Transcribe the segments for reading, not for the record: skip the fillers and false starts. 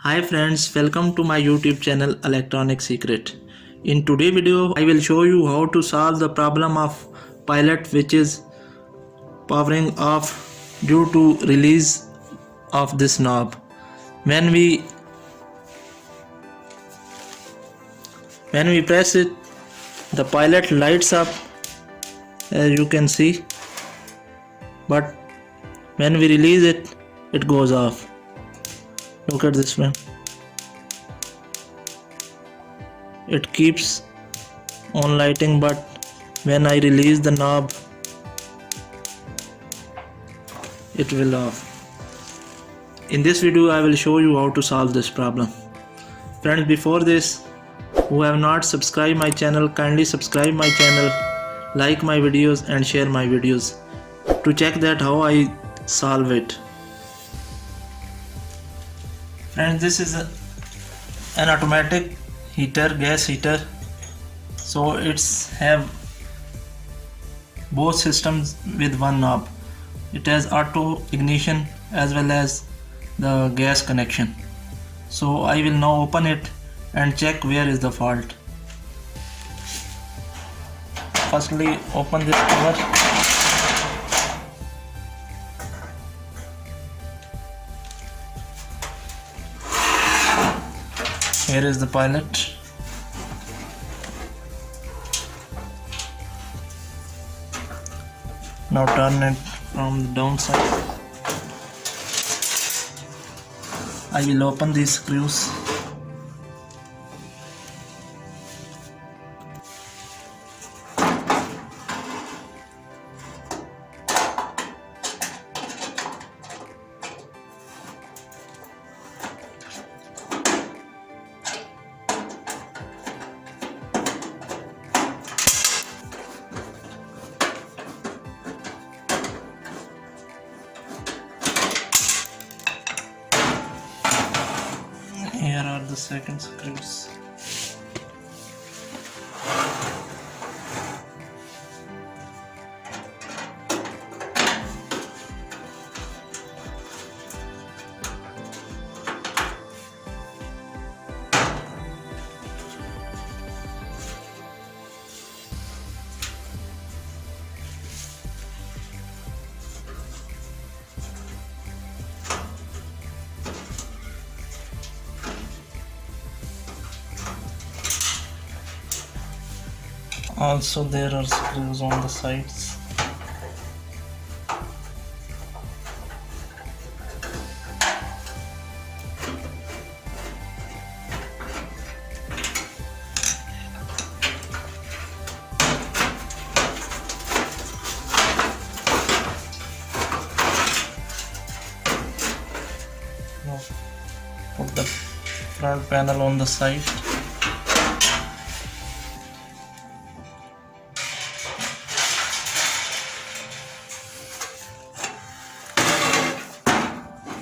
Hi friends, welcome to my YouTube channel Electronic Secret. In today's video, I will show you how to solve the problem of pilot which is powering off due to release of this knob. When we when we press it, the pilot lights up as you can see, but when we release it, it goes off. Look at this one. It keeps on lighting, but when I release the knob, it will off. In this video I will show you how to solve this problem. Friends, before this, who have not subscribed my channel, kindly subscribe my channel, like my videos and share my videos to check that how I solve it. Friends, this is an automatic heater, gas heater, so it's have both systems with one knob. It has auto ignition as well as the gas connection. So I will now open it and check where is the fault. Firstly, open this cover. Here is the pilot. Now turn it from the downside. I will open these screws. Here are the second screws. Also there are screws on the sides. Now put the front panel on the side.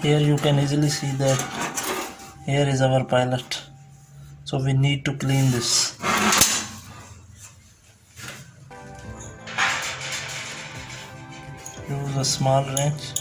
Here you can easily see that here is our pilot, so we need to clean this. Use a small wrench.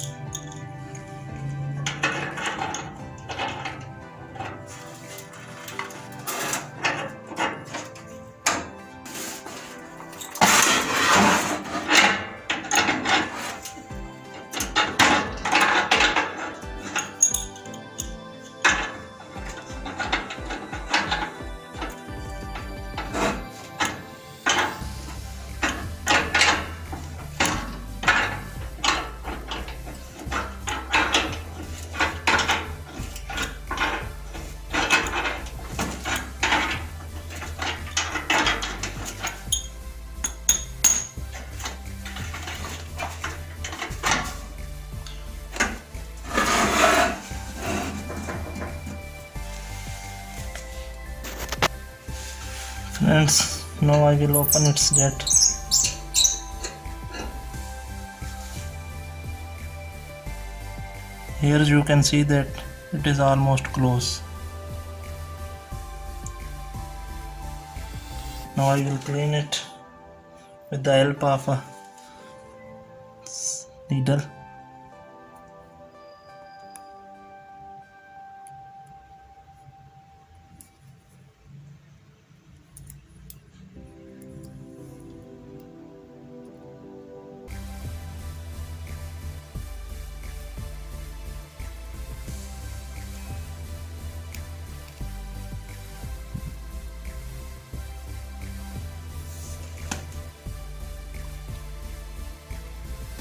Friends, now I will open its jet. Here you can see that it is almost close. Now I will clean it with the help of a needle.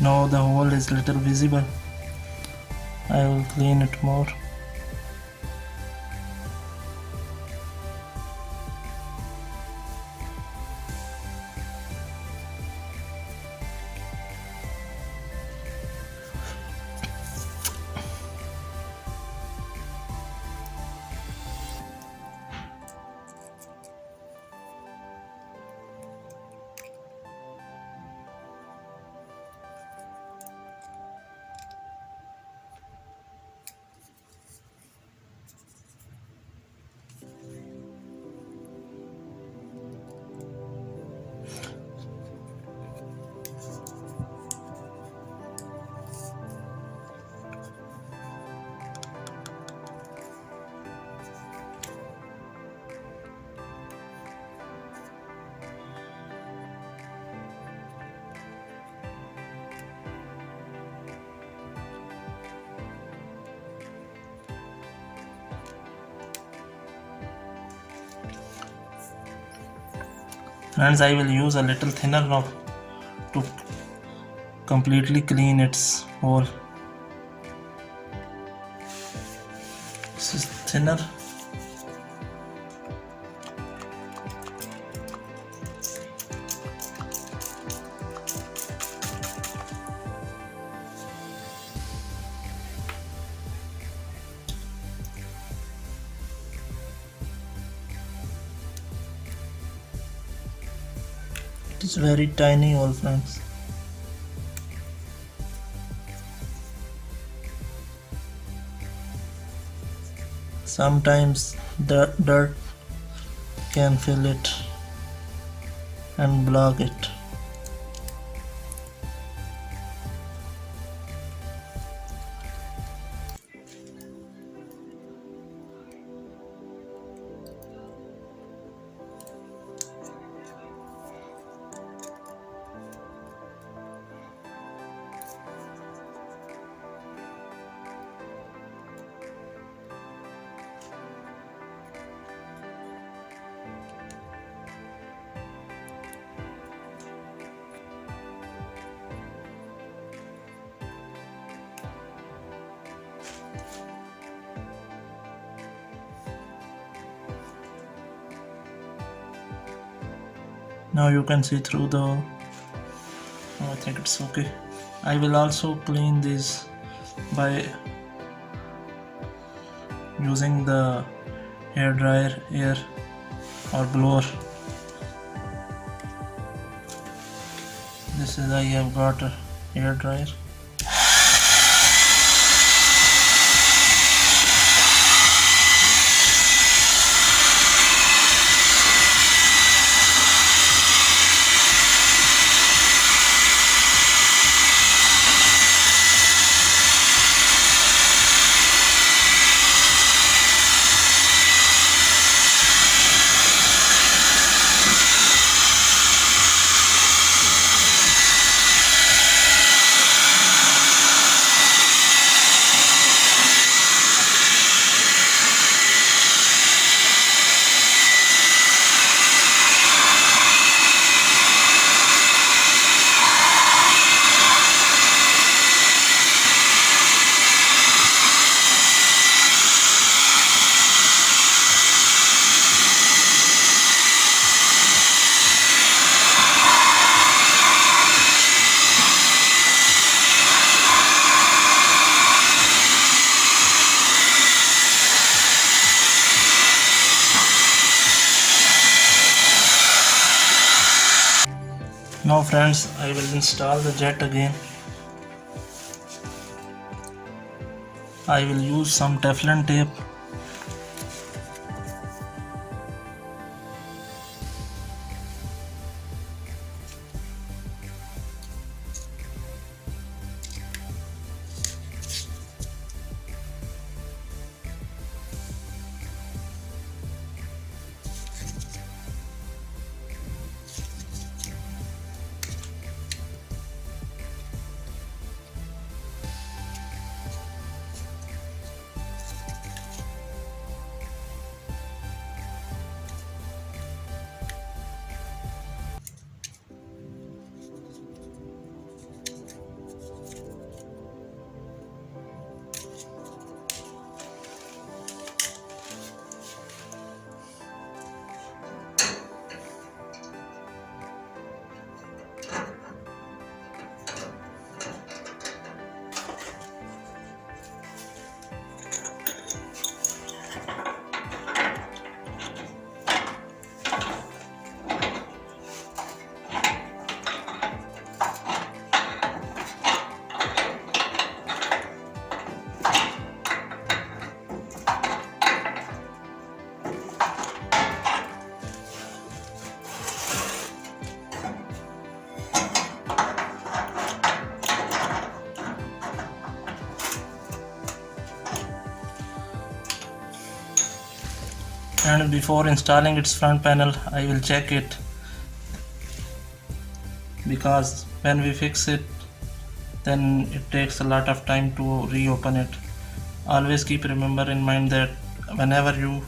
Now the hole is little visible. I will clean it more. Friends, I will use a little thinner now to completely clean its hole. This is thinner. It is very tiny hole, friends. Sometimes the dirt can fill it and block it. Now you can see through the hole. I think it's okay. I will also clean this by using the hair dryer air or blower. This is I have got a hair dryer. Now friends, I will install the jet again. I will use some Teflon tape. and before installing its front panel I will check it, because when we fix it then it takes a lot of time to reopen it. Always keep remember in mind that whenever you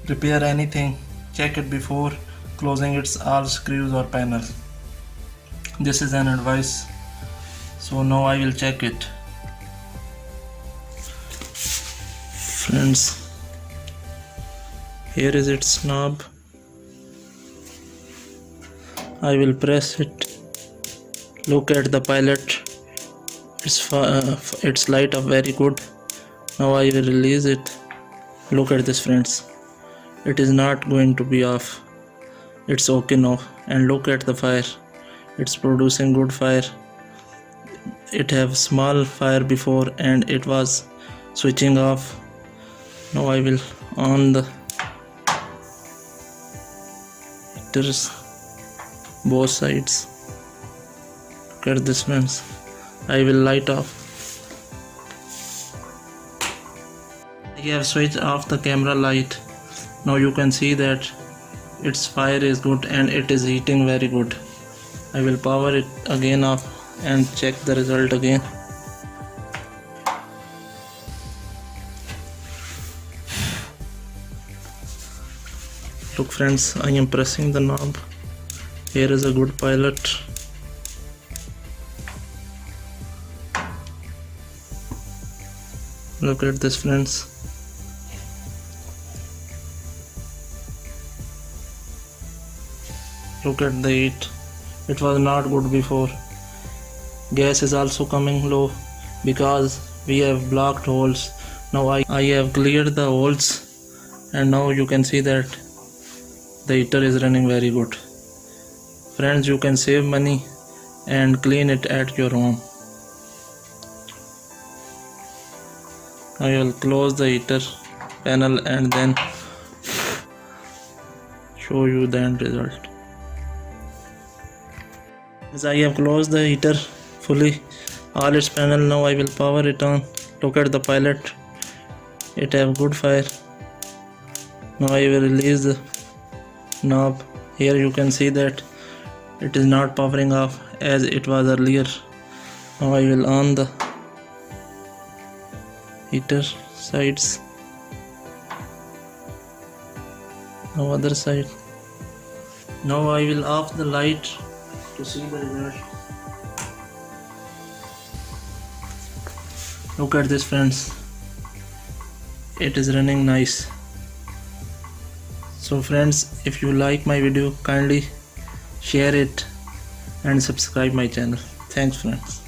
repair anything, check it before closing its all screws or panels. This is an advice. So now I will check it. Friends, here is its knob. I will press it. Look at the pilot. It's light up very good. Now I will release it. Look at this, friends. It is not going to be off. It's okay now. And look at the fire. It's producing good fire. It have small fire before and it was switching off. Now I will on the heaters both sides. Look at this, friends. I will light off. I have switched off the camera light. Now you can see that its fire is good and it is heating very good. I will power it again off and check the result again. Look, friends, I am pressing the knob. Here is a good pilot. Look at this, friends. Look at the heat. It was not good before. Gas is also coming low because we have blocked holes. Now I have cleared the holes and now you can see that the heater is running very good. Friends, you can save money and clean it at your home. I will close the heater panel and then show you the end result. As I have closed the heater fully, all its panel, now I will power it on. Look at the pilot. It have good fire. Now I will release the knob. Here you can see that it is not powering off as it was earlier. Now I will on the heater sides. Now other side. Now I will off the light to see the result. Look at this, friends. It is running nice. So friends, if you like my video, kindly share it and subscribe my channel. Thanks, friends.